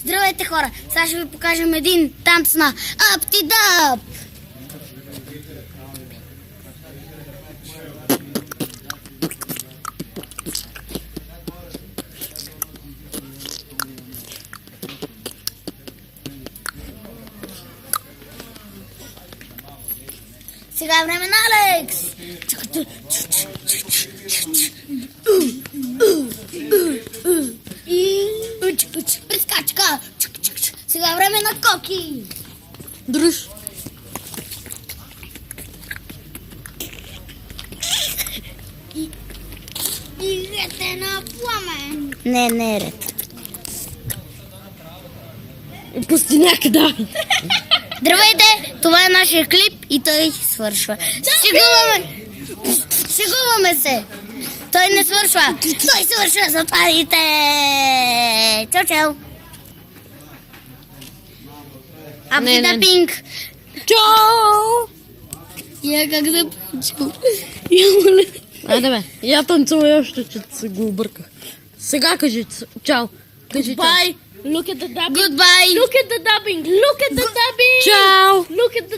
Здравейте, хора! Сега ще ви покажем един танц на Аптидап! Сега е време на Алекс! И прескачка! Сега е време на Коки! Дръж. И рете на пламен! Не е ред. Пусти някъде. Здравейте! Това е нашия клип и той свършва. Шегуваме се! Той не свършва! Той свършва, затварите! Чао! Аптидапинг! Чао! Я как започвам. Айде бе, я танцувай още, че се го обърках. Сега кажи чао. Кажи чао. Bye. Look at the dubbing. Goodbye! Look at the dubbing. Look at the dubbing. Чао! Look at the